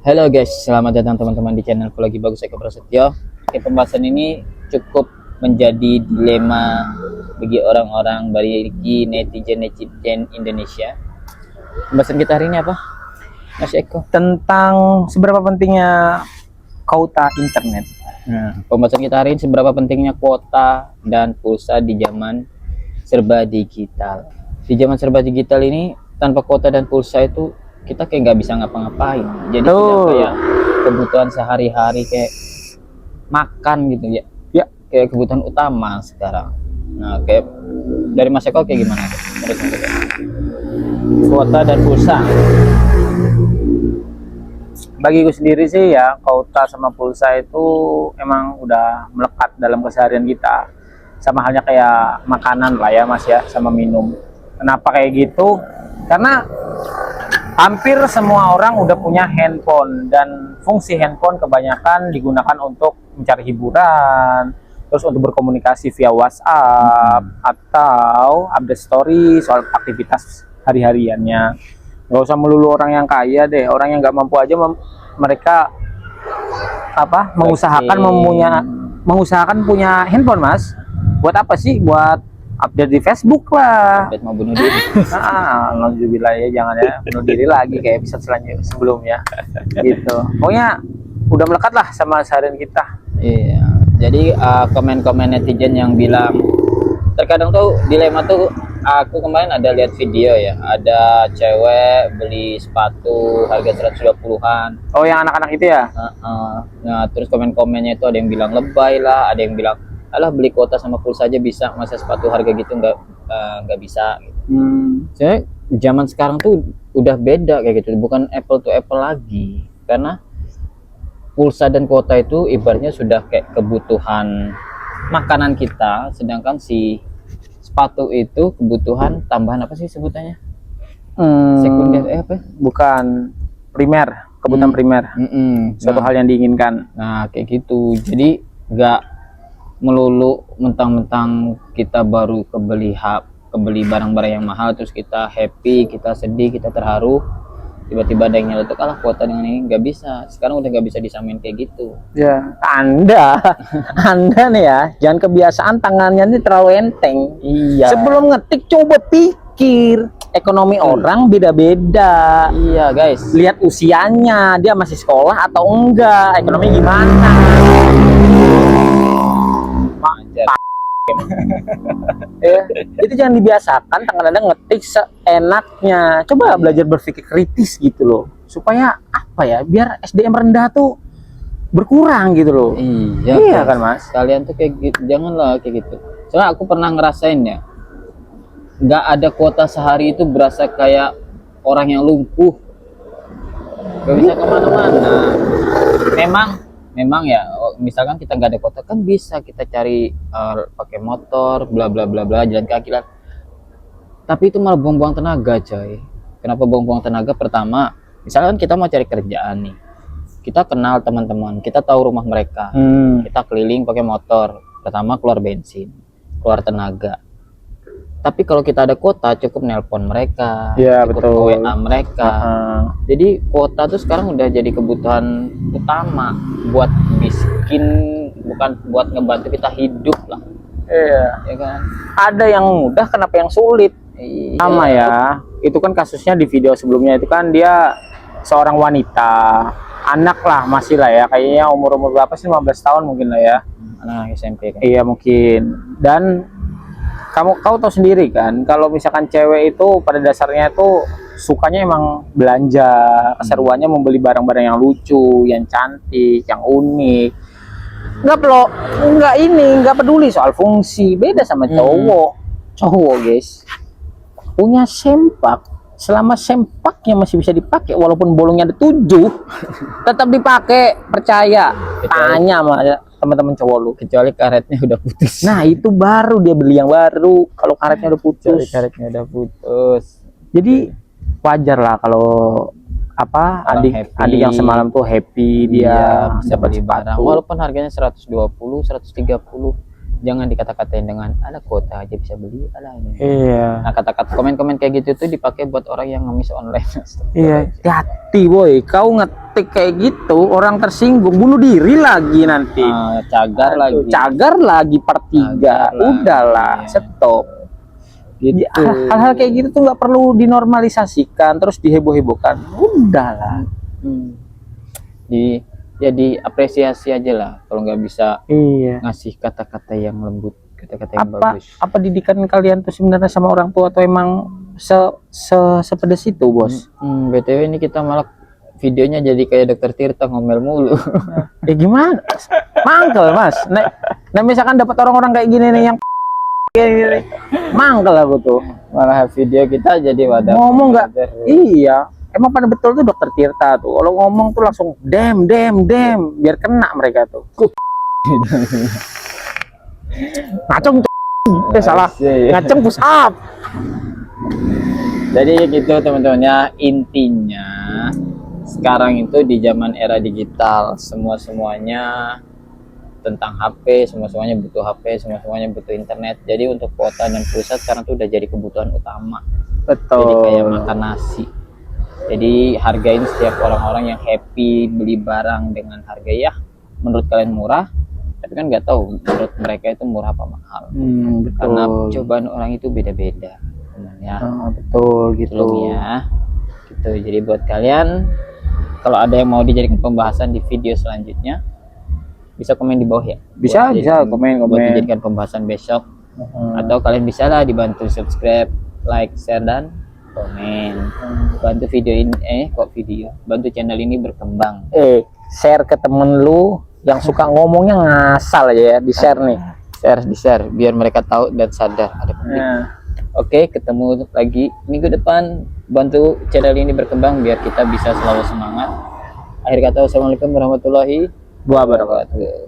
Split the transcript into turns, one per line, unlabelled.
Halo guys, selamat datang teman-teman di channel Lagi Bagus Eko Prasetyo. Oke, pembahasan ini cukup menjadi dilema bagi orang-orang bagi netizen Indonesia. Pembahasan kita hari ini apa, Mas Eko?
Tentang seberapa pentingnya kuota internet.
Nah, pembahasan kita hari ini seberapa pentingnya kuota dan pulsa di zaman serba digital. Di zaman serba digital ini, tanpa kuota dan pulsa itu kita kayak nggak bisa ngapa-ngapain. Jadi tidak kayak kebutuhan sehari-hari kayak makan gitu ya.
Ya,
kayak kebutuhan utama sekarang. Nah, kayak dari Mas Eko kayak gimana? Menurut Mas Eko? Kuota dan pulsa.
bagi gue sendiri sih ya, kuota sama pulsa itu emang udah melekat dalam keseharian kita. Sama halnya kayak makanan lah ya Mas ya, sama minum. Kenapa kayak gitu? Karena hampir semua orang udah punya handphone, dan fungsi handphone kebanyakan digunakan untuk mencari hiburan, terus untuk berkomunikasi via WhatsApp atau update story soal aktivitas hari-hariannya. Nggak usah melulu orang yang kaya deh, orang yang nggak mampu aja mereka mengusahakan punya handphone Mas. Buat apa sih? Buat update di Facebook lah.
Update mau bunuh diri.
Alhamdulillah ya, jangan ya bunuh diri lagi kayak episode selanjutnya sebelumnya gitu. Pokoknya udah melekat lah sama seharian kita.
Iya. Jadi komen-komen netizen yang bilang, terkadang tuh dilema tuh, aku kemarin ada lihat video ya, ada cewek beli sepatu harga 120-an.
Oh, yang anak-anak itu ya?
Nah, terus komen-komennya itu ada yang bilang lebay lah, ada yang bilang alah beli kuota sama pulsa aja bisa, masa sepatu harga gitu nggak bisa gitu. Sebenarnya zaman sekarang tuh udah beda kayak gitu, bukan apple to apple lagi, karena pulsa dan kuota itu ibaratnya sudah kayak kebutuhan makanan kita, sedangkan si sepatu itu kebutuhan tambahan, apa sih sebutannya? Sekunder, apa?
Bukan primer, kebutuhan primer. Suatu hal yang diinginkan.
Nah, kayak gitu. Jadi nggak melulu mentang-mentang kita baru kebeli barang-barang yang mahal terus kita happy, kita sedih, kita terharu, tiba-tiba ada yang nyeletuk kalah kuota dengan ini. Nggak bisa, sekarang udah nggak bisa disamain kayak gitu
ya. Anda nih ya, jangan kebiasaan tangannya ini terlalu enteng.
iya,
sebelum ngetik coba pikir, ekonomi orang beda-beda.
iya guys,
lihat usianya, dia masih sekolah atau enggak, ekonomi gimana. Itu jangan dibiasakan tangan Anda ngetik seenaknya. Coba belajar berpikir kritis gitu loh, supaya apa ya, biar SDM rendah tuh berkurang gitu loh.
Iya
kan Mas,
kalian tuh kayak gitu, janganlah kayak gitu. Soalnya aku pernah ngerasain ya, nggak ada kuota sehari itu berasa kayak orang yang lumpuh, nggak bisa kemana-mana. Memang ya, misalkan kita nggak ada kuota kan bisa kita cari pakai motor, bla bla bla bla, jalan kaki lah. Tapi itu malah buang-buang tenaga, coy. Kenapa buang-buang tenaga? Pertama, misalkan kita mau cari kerjaan nih, kita kenal teman-teman, kita tahu rumah mereka, kita keliling pakai motor. Pertama keluar bensin, keluar tenaga. Tapi kalau kita ada kuota, cukup nelpon mereka,
ya,
cukup WA mereka. Jadi kuota tuh sekarang udah jadi kebutuhan utama buat miskin, bukan buat ngebantu kita hidup lah.
Iya,
ya kan?
Ada yang mudah, kenapa yang sulit? Sama ya, itu kan kasusnya di video sebelumnya itu kan dia seorang wanita, anak lah masih lah ya, kayaknya umur berapa sih, 15 tahun mungkin lah ya,
anak SMP kan?
Iya mungkin. Dan kau tahu sendiri kan, kalau misalkan cewek itu pada dasarnya itu sukanya emang belanja, keseruannya membeli barang-barang yang lucu, yang cantik, yang unik. Nggak peduli soal fungsi. Beda sama cowok guys, punya sempak, selama sempaknya masih bisa dipakai walaupun bolongnya ada 7 tetap dipakai, percaya. Tanya sama teman-teman cowok lu,
Kecuali karetnya udah putus.
nah itu baru dia beli yang baru, kalau karetnya udah putus. Jadi wajar lah kalau adik yang semalam tuh happy dia
bisa beli barang walaupun harganya 120, 130. jangan dikata-katain dengan ala kuota aja bisa beli, ala ini.
Iya.
Nah, kata-kata komen-komen kayak gitu tuh dipakai buat orang yang ngemis online.
Iya, hati boy, kau ngetik kayak gitu orang tersinggung, bunuh diri lagi nanti.
Cagar
Aduh,
lagi.
cagar lagi part 3.
Cagar lagi,
Udahlah,
iya.
stop.
Gitu.
Hal-hal kayak gitu tuh nggak perlu dinormalisasikan terus diheboh-hebohkan. Udahlah.
Jadi apresiasi aja lah kalau nggak bisa
Iya.
ngasih kata-kata yang lembut, kata-kata yang
Apa
bagus.
didikan kalian tuh sebenarnya sama orang tua atau emang sepedes itu, Bos?
BTW ini kita malah videonya jadi kayak Dokter Tirta ngomel mulu.
Gimana? Mangkel, Mas. Nah, misalkan dapat orang-orang kayak gini nih yang kayak gini, mangkel aku tuh.
Malah video kita jadi wadah
Ngomong nggak?
belajar.
Iya. Emang pada betul tuh Dokter Tirta tuh. Kalau ngomong tuh langsung dem, biar kena mereka tuh. Ngaceng salah. Ngaceng push up.
Jadi gitu teman-teman ya, intinya sekarang itu di zaman era digital semuanya tentang HP, semuanya butuh HP, semuanya butuh internet. Jadi untuk kuota dan pulsa sekarang tuh udah jadi kebutuhan utama.
Betul.
Jadi kayak makan nasi. Jadi hargain setiap orang-orang yang happy beli barang dengan harga ya menurut kalian murah, tapi kan nggak tahu menurut mereka itu murah apa mahal.
Betul.
Karena cobaan orang itu beda-beda, ya.
Betul gitu.
Belum ya. Gitu. Jadi buat kalian kalau ada yang mau dijadikan pembahasan di video selanjutnya bisa komen di bawah ya.
Bisa
Buat
komen.
dijadikan pembahasan besok. Atau kalian bisa lah dibantu subscribe, like, share dan komen. Bantu video ini bantu channel ini berkembang.
Share ke temen lu yang suka ngomongnya ngasal aja ya, di share nih.
Di share biar mereka tahu dan sadar ada penting. Oke, ketemu lagi minggu depan. Bantu channel ini berkembang biar kita bisa selalu semangat. Akhir kata, wassalamualaikum warahmatullahi wabarakatuh.